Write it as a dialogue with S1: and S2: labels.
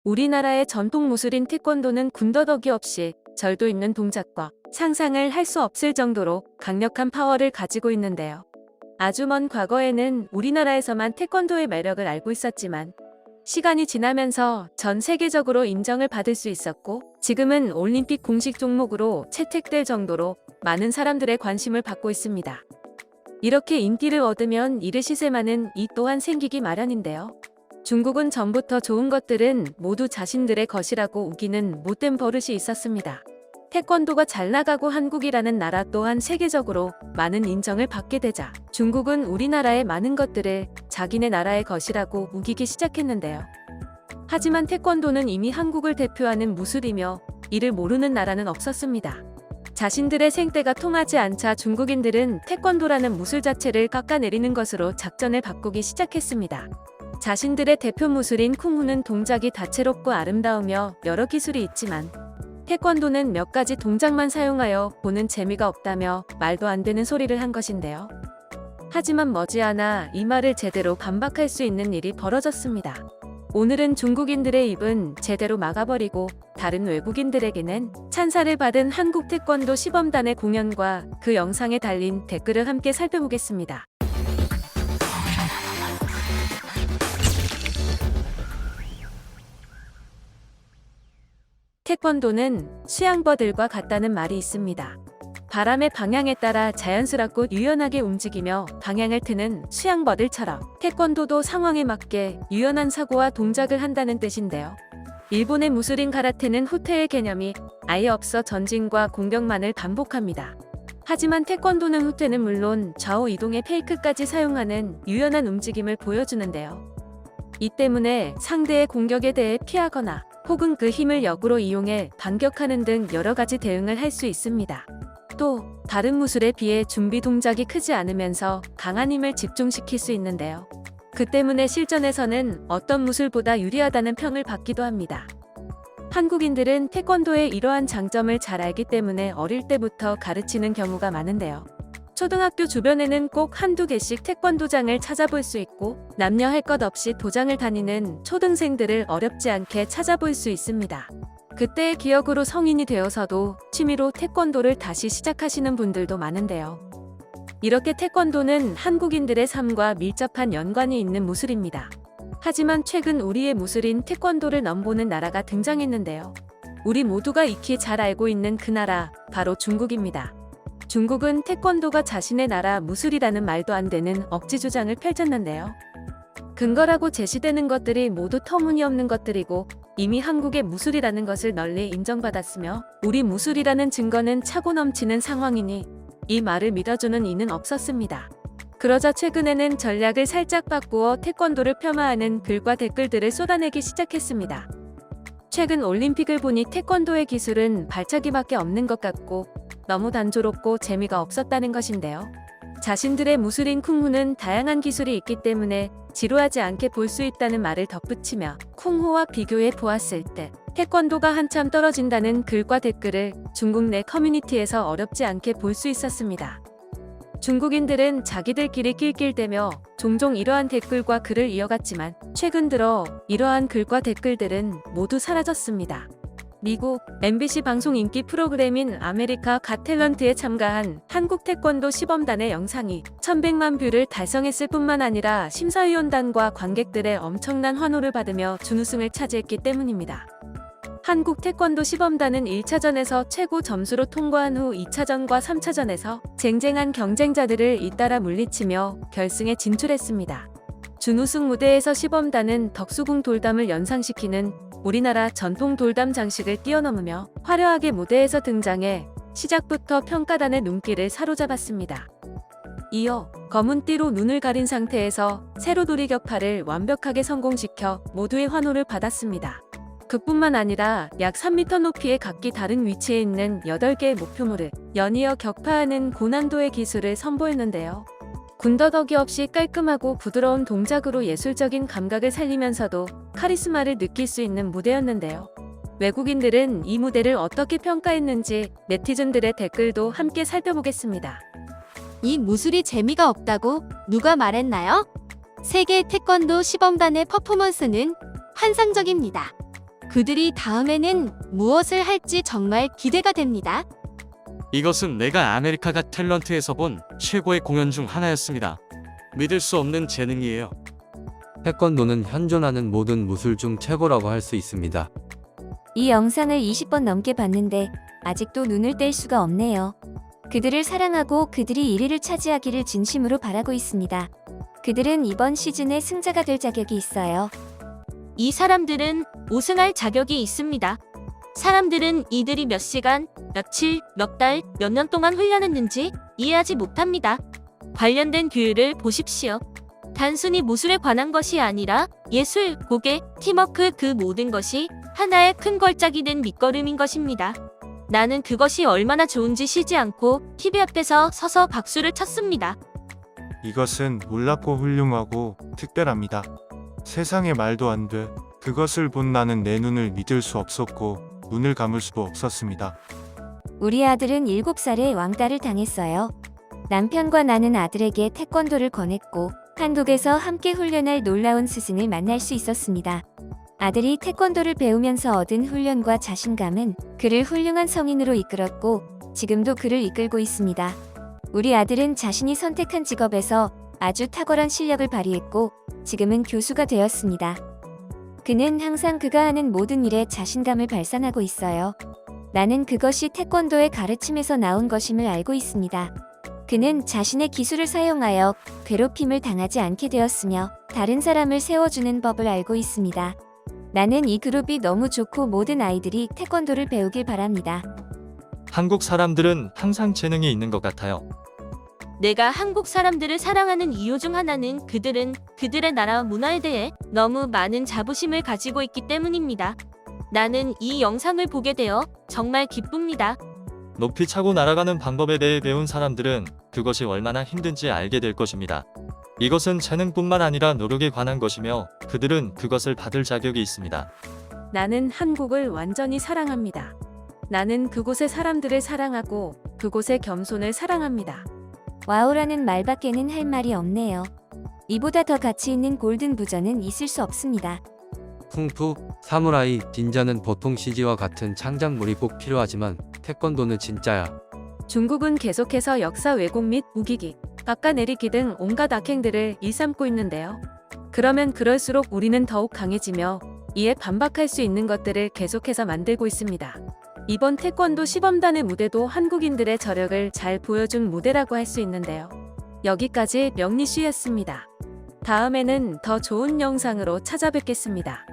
S1: 우리나라의 전통 무술인 태권도는 군더더기 없이 절도 있는 동작과 상상을 할 수 없을 정도로 강력한 파워를 가지고 있는데요. 아주 먼 과거에는 우리나라에서만 태권도의 매력을 알고 있었지만 시간이 지나면서 전 세계적으로 인정을 받을 수 있었고 지금은 올림픽 공식 종목으로 채택될 정도로 많은 사람들의 관심을 받고 있습니다. 이렇게 인기를 얻으면 이를 시샘하는 이 또한 생기기 마련인데요. 중국은 전부터 좋은 것들은 모두 자신들의 것이라고 우기는 못된 버릇이 있었습니다. 태권도가 잘 나가고 한국이라는 나라 또한 세계적으로 많은 인정을 받게 되자 중국은 우리나라의 많은 것들을 자기네 나라의 것이라고 우기기 시작했는데요. 하지만 태권도는 이미 한국을 대표하는 무술이며 이를 모르는 나라는 없었습니다. 자신들의 생떼가 통하지 않자 중국인들은 태권도라는 무술 자체를 깎아내리는 것으로 작전을 바꾸기 시작했습니다. 자신들의 대표 무술인 쿵후는 동작이 다채롭고 아름다우며 여러 기술이 있지만 태권도는 몇 가지 동작만 사용하여 보는 재미가 없다며 말도 안 되는 소리를 한 것인데요. 하지만 머지않아 이 말을 제대로 반박할 수 있는 일이 벌어졌습니다. 오늘은 중국인들의 입은 제대로 막아버리고 다른 외국인들에게는 찬사를 받은 한국 태권도 시범단의 공연과 그 영상에 달린 댓글을 함께 살펴보겠습니다. 태권도는 수양버들과 같다는 말이 있습니다. 바람의 방향에 따라 자연스럽고 유연하게 움직이며 방향을 트는 수양버들처럼 태권도도 상황에 맞게 유연한 사고와 동작을 한다는 뜻인데요. 일본의 무술인 가라테는 후퇴의 개념이 아예 없어 전진과 공격만을 반복합니다. 하지만 태권도는 후퇴는 물론 좌우 이동의 페이크까지 사용하는 유연한 움직임을 보여주는데요. 이 때문에 상대의 공격에 대해 피하거나 혹은 그 힘을 역으로 이용해 반격하는 등 여러 가지 대응을 할 수 있습니다. 또 다른 무술에 비해 준비 동작이 크지 않으면서 강한 힘을 집중시킬 수 있는데요. 그 때문에 실전에서는 어떤 무술보다 유리하다는 평을 받기도 합니다. 한국인들은 태권도의 이러한 장점을 잘 알기 때문에 어릴 때부터 가르치는 경우가 많은데요. 초등학교 주변에는 꼭 한두 개씩 태권도장을 찾아볼 수 있고 남녀 할 것 없이 도장을 다니는 초등생들을 어렵지 않게 찾아볼 수 있습니다. 그때의 기억으로 성인이 되어서도 취미로 태권도를 다시 시작하시는 분들도 많은데요. 이렇게 태권도는 한국인들의 삶과 밀접한 연관이 있는 무술입니다. 하지만 최근 우리의 무술인 태권도를 넘보는 나라가 등장했는데요. 우리 모두가 익히 잘 알고 있는 그 나라, 바로 중국입니다. 중국은 태권도가 자신의 나라 무술이라는 말도 안 되는 억지 주장을 펼쳤는데요. 근거라고 제시되는 것들이 모두 터무니없는 것들이고 이미 한국의 무술이라는 것을 널리 인정받았으며 우리 무술이라는 증거는 차고 넘치는 상황이니 이 말을 믿어주는 이는 없었습니다. 그러자 최근에는 전략을 살짝 바꾸어 태권도를 폄하하는 글과 댓글들을 쏟아내기 시작했습니다. 최근 올림픽을 보니 태권도의 기술은 발차기밖에 없는 것 같고 너무 단조롭고 재미가 없었다는 것인데요. 자신들의 무술인 쿵후는 다양한 기술이 있기 때문에 지루하지 않게 볼 수 있다는 말을 덧붙이며 쿵후와 비교해 보았을 때 태권도가 한참 떨어진다는 글과 댓글을 중국 내 커뮤니티에서 어렵지 않게 볼 수 있었습니다. 중국인들은 자기들끼리 낄낄대며 종종 이러한 댓글과 글을 이어갔지만 최근 들어 이러한 글과 댓글들은 모두 사라졌습니다. 미국 MBC 방송 인기 프로그램인 아메리카 갓 탤런트에 참가한 한국 태권도 시범단의 영상이 1100만 뷰를 달성했을 뿐만 아니라 심사위원단과 관객들의 엄청난 환호를 받으며 준우승을 차지했기 때문입니다. 한국 태권도 시범단은 1차전에서 최고 점수로 통과한 후 2차전과 3차전에서 쟁쟁한 경쟁자들을 잇따라 물리치며 결승에 진출했습니다. 준우승 무대에서 시범단은 덕수궁 돌담을 연상시키는 우리나라 전통 돌담 장식을 뛰어넘으며 화려하게 무대에서 등장해 시작부터 평가단의 눈길을 사로잡았습니다. 이어 검은 띠로 눈을 가린 상태에서 세로돌이 격파를 완벽하게 성공시켜 모두의 환호를 받았습니다. 그뿐만 아니라 약 3m 높이의 각기 다른 위치에 있는 8개의 목표물을 연이어 격파하는 고난도의 기술을 선보였는데요. 군더더기 없이 깔끔하고 부드러운 동작으로 예술적인 감각을 살리면서도 카리스마를 느낄 수 있는 무대였는데요. 외국인들은 이 무대를 어떻게 평가했는지 네티즌들의 댓글도 함께 살펴보겠습니다.
S2: 이 무술이 재미가 없다고 누가 말했나요? 세계 태권도 시범단의 퍼포먼스는 환상적입니다. 그들이 다음에는 무엇을 할지 정말 기대가 됩니다.
S3: 이것은 내가 아메리카가 탤런트에서 본 최고의 공연 중 하나였습니다. 믿을 수 없는 재능이에요.
S4: 태권도는 현존하는 모든 무술 중 최고라고 할 수 있습니다.
S5: 이 영상을 20번 넘게 봤는데 아직도 눈을 뗄 수가 없네요. 그들을 사랑하고 그들이 1위를 차지하기를 진심으로 바라고 있습니다. 그들은 이번 시즌의 승자가 될 자격이 있어요.
S1: 이 사람들은 우승할 자격이 있습니다. 사람들은 이들이 몇 시간, 며칠, 몇 달, 몇 년 동안 훈련했는지 이해하지 못합니다. 관련된 규율을 보십시오. 단순히 무술에 관한 것이 아니라 예술, 고개, 팀워크 그 모든 것이 하나의 큰 걸작이 된 밑거름인 것입니다. 나는 그것이 얼마나 좋은지 쉬지 않고 TV 앞에서 서서 박수를 쳤습니다.
S6: 이것은 놀랍고 훌륭하고 특별합니다. 세상에 말도 안 돼. 그것을 본 나는 내 눈을 믿을 수 없었고 눈을 감을 수도 없었습니다.
S5: 우리 아들은 7살에 왕따를 당했어요. 남편과 나는 아들에게 태권도를 권했고 한국에서 함께 훈련할 놀라운 스승을 만날 수 있었습니다. 아들이 태권도를 배우면서 얻은 훈련과 자신감은 그를 훌륭한 성인으로 이끌었고 지금도 그를 이끌고 있습니다. 우리 아들은 자신이 선택한 직업에서 아주 탁월한 실력을 발휘했고 지금은 교수가 되었습니다. 그는 항상 그가 하는 모든 일에 자신감을 발산하고 있어요. 나는 그것이 태권도의 가르침에서 나온 것임을 알고 있습니다. 그는 자신의 기술을 사용하여 괴롭힘을 당하지 않게 되었으며 다른 사람을 세워주는 법을 알고 있습니다. 나는 이 그룹이 너무 좋고 모든 아이들이 태권도를 배우길 바랍니다.
S7: 한국 사람들은 항상 재능이 있는 것 같아요.
S1: 내가 한국 사람들을 사랑하는 이유 중 하나는 그들은 그들의 나라와 문화에 대해 너무 많은 자부심을 가지고 있기 때문입니다. 나는 이 영상을 보게 되어 정말 기쁩니다.
S7: 높이 차고 날아가는 방법에 대해 배운 사람들은 그것이 얼마나 힘든지 알게 될 것입니다. 이것은 재능뿐만 아니라 노력에 관한 것이며 그들은 그것을 받을 자격이 있습니다.
S1: 나는 한국을 완전히 사랑합니다. 나는 그곳의 사람들을 사랑하고 그곳의 겸손을 사랑합니다.
S5: 와우라는 말밖에는 할 말이 없네요. 이보다 더 가치 있는 골든 부전은 있을 수 없습니다.
S4: 쿵푸, 사무라이, 닌자는 보통 CG와 같은 창작물이 꼭 필요하지만 태권도는 진짜야.
S1: 중국은 계속해서 역사 왜곡 및 우기기, 깎아내리기 등 온갖 악행들을 일삼고 있는데요. 그러면 그럴수록 우리는 더욱 강해지며 이에 반박할 수 있는 것들을 계속해서 만들고 있습니다. 이번 태권도 시범단의 무대도 한국인들의 저력을 잘 보여준 무대라고 할 수 있는데요. 여기까지 명리슈였습니다. 다음에는 더 좋은 영상으로 찾아뵙겠습니다.